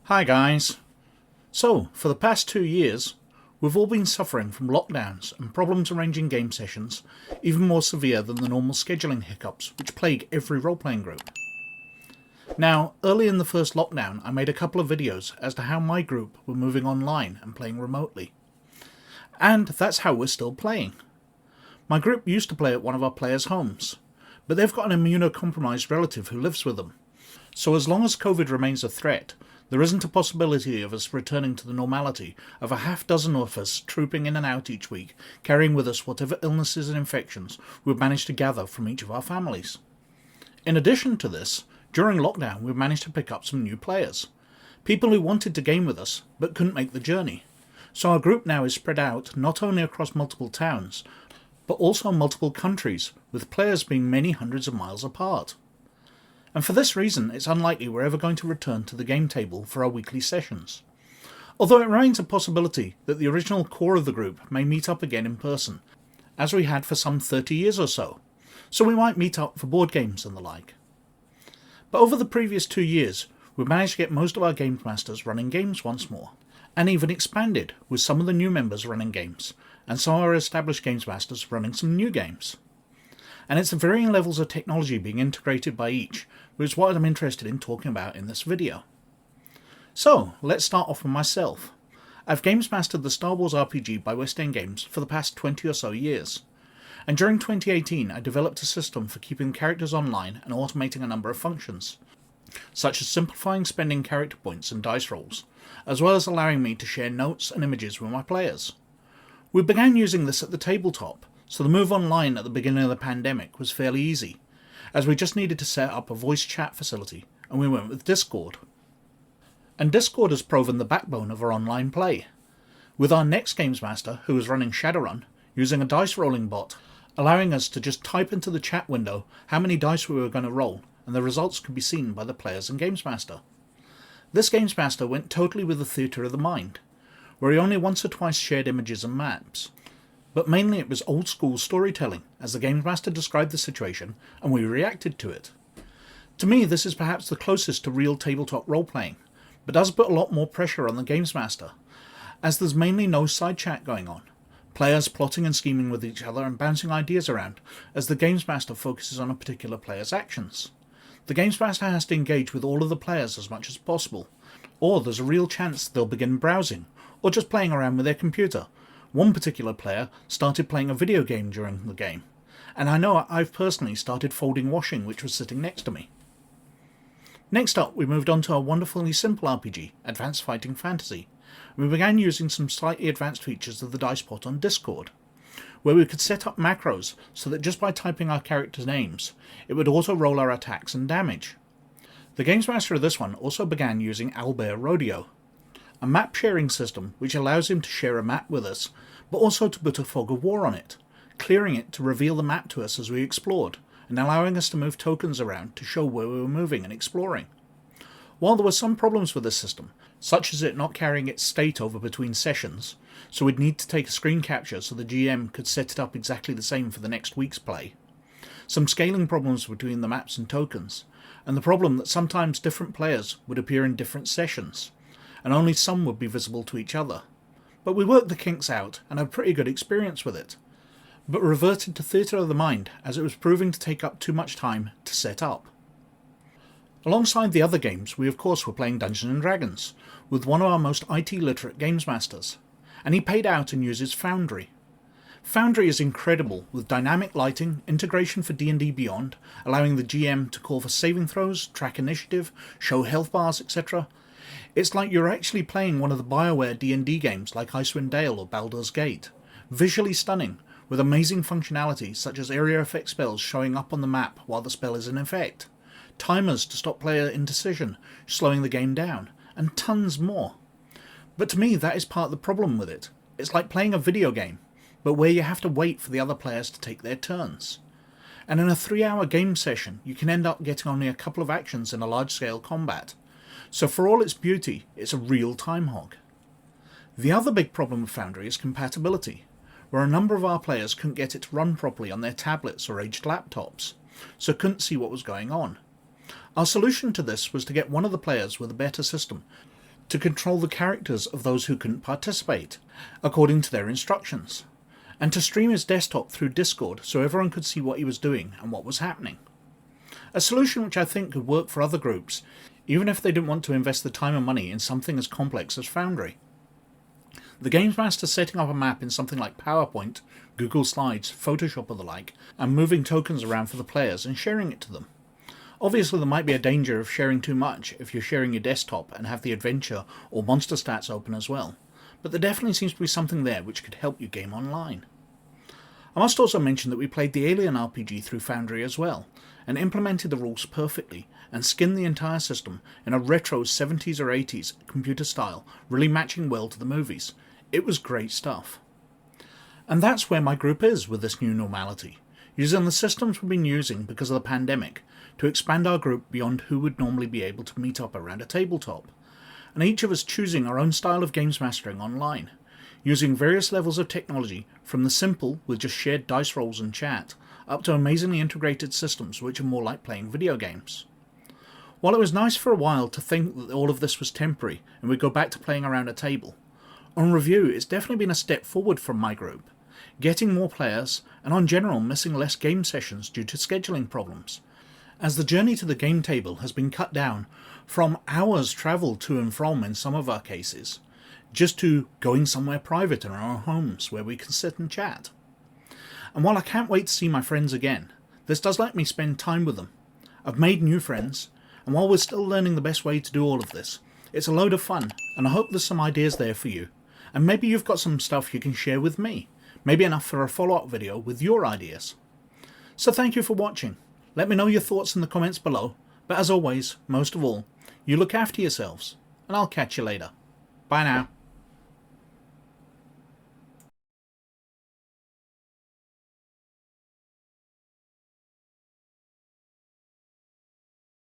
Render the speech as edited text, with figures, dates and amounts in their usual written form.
Hi guys. So, for the past 2 years, we've all been suffering from lockdowns and problems arranging game sessions, even more severe than the normal scheduling hiccups which plague every role-playing group. Now, early in the first lockdown, I made a couple of videos as to how my group were moving online and playing remotely. And that's how we're still playing. My group used to play at one of our players' homes, but they've got an immunocompromised relative who lives with them. So as long as COVID remains a threat, there isn't a possibility of us returning to the normality of a half dozen of us trooping in and out each week, carrying with us whatever illnesses and infections we've managed to gather from each of our families. In addition to this, during lockdown we've managed to pick up some new players. People who wanted to game with us, but couldn't make the journey. So our group now is spread out not only across multiple towns, but also multiple countries, with players being many hundreds of miles apart. And for this reason, it's unlikely we're ever going to return to the game table for our weekly sessions. Although it remains a possibility that the original core of the group may meet up again in person, as we had for some 30 years or so. So we might meet up for board games and the like. But over the previous 2 years, we've managed to get most of our Games Masters running games once more, and even expanded with some of the new members running games, and some of our established Games Masters running some new games. And it's the varying levels of technology being integrated by each, which is what I'm interested in talking about in this video. So, let's start off with myself. I've Games Mastered the Star Wars RPG by West End Games for the past 20 or so years. And during 2018 I developed a system for keeping characters online and automating a number of functions, such as simplifying spending character points and dice rolls, as well as allowing me to share notes and images with my players. We began using this at the tabletop, so the move online at the beginning of the pandemic was fairly easy, as we just needed to set up a voice chat facility, and we went with Discord. And Discord has proven the backbone of our online play, with our next Games Master, who is running Shadowrun, using a dice rolling bot, allowing us to just type into the chat window how many dice we were going to roll, and the results could be seen by the players and Games Master. This Games Master went totally with the theatre of the mind, where he only once or twice shared images and maps. But mainly it was old school storytelling, as the Games Master described the situation and we reacted to it. To me, this is perhaps the closest to real tabletop role-playing, but does put a lot more pressure on the Games Master, as there's mainly no side chat going on. Players plotting and scheming with each other and bouncing ideas around, as the Games Master focuses on a particular player's actions. The Games Master has to engage with all of the players as much as possible, or there's a real chance they'll begin browsing, or just playing around with their computer. One particular player started playing a video game during the game, and I know I've personally started folding washing which was sitting next to me. Next up, we moved on to a wonderfully simple RPG, Advanced Fighting Fantasy. We began using some slightly advanced features of the dice pot on Discord, where we could set up macros so that just by typing our characters' names, it would auto-roll our attacks and damage. The Games Master of this one also began using Owlbear Rodeo, a map sharing system which allows him to share a map with us, but also to put a fog of war on it, clearing it to reveal the map to us as we explored, and allowing us to move tokens around to show where we were moving and exploring. While there were some problems with this system, such as it not carrying its state over between sessions, so we'd need to take a screen capture so the GM could set it up exactly the same for the next week's play, some scaling problems between the maps and tokens, and the problem that sometimes different players would appear in different sessions, and only some would be visible to each other. But we worked the kinks out and had pretty good experience with it, but reverted to theatre of the mind as it was proving to take up too much time to set up. Alongside the other games, we of course were playing Dungeons & Dragons, with one of our most IT literate Games Masters, and he paid out and uses Foundry. Foundry is incredible, with dynamic lighting, integration for D&D Beyond, allowing the GM to call for saving throws, track initiative, show health bars, etc. It's like you're actually playing one of the BioWare D&D games like Icewind Dale or Baldur's Gate. Visually stunning, with amazing functionality such as area effect spells showing up on the map while the spell is in effect, timers to stop player indecision, slowing the game down, and tons more. But to me that is part of the problem with it. It's like playing a video game, but where you have to wait for the other players to take their turns. And in a 3-hour game session you can end up getting only a couple of actions in a large-scale combat. So for all its beauty, it's a real time hog. The other big problem with Foundry is compatibility, where a number of our players couldn't get it to run properly on their tablets or aged laptops, so couldn't see what was going on. Our solution to this was to get one of the players with a better system to control the characters of those who couldn't participate, according to their instructions, and to stream his desktop through Discord so everyone could see what he was doing and what was happening. A solution which I think could work for other groups, even if they didn't want to invest the time and money in something as complex as Foundry. The Games Master setting up a map in something like PowerPoint, Google Slides, Photoshop or the like, and moving tokens around for the players and sharing it to them. Obviously there might be a danger of sharing too much if you're sharing your desktop and have the adventure or monster stats open as well, but there definitely seems to be something there which could help you game online. I must also mention that we played the Alien RPG through Foundry as well, and implemented the rules perfectly, and skinned the entire system in a retro 70s or 80s computer style, really matching well to the movies. It was great stuff. And that's where my group is with this new normality, using the systems we've been using because of the pandemic to expand our group beyond who would normally be able to meet up around a tabletop, and each of us choosing our own style of games mastering online, using various levels of technology from the simple with just shared dice rolls and chat, up to amazingly integrated systems which are more like playing video games. While it was nice for a while to think that all of this was temporary and we'd go back to playing around a table, on review it's definitely been a step forward from my group, getting more players and on general missing less game sessions due to scheduling problems, as the journey to the game table has been cut down from hours travelled to and from in some of our cases, just to going somewhere private in our own homes where we can sit and chat. And while I can't wait to see my friends again, this does let me spend time with them. I've made new friends, and while we're still learning the best way to do all of this, it's a load of fun, and I hope there's some ideas there for you, and maybe you've got some stuff you can share with me, maybe enough for a follow-up video with your ideas. So thank you for watching. Let me know your thoughts in the comments below, but as always, most of all, you look after yourselves, and I'll catch you later. Bye now.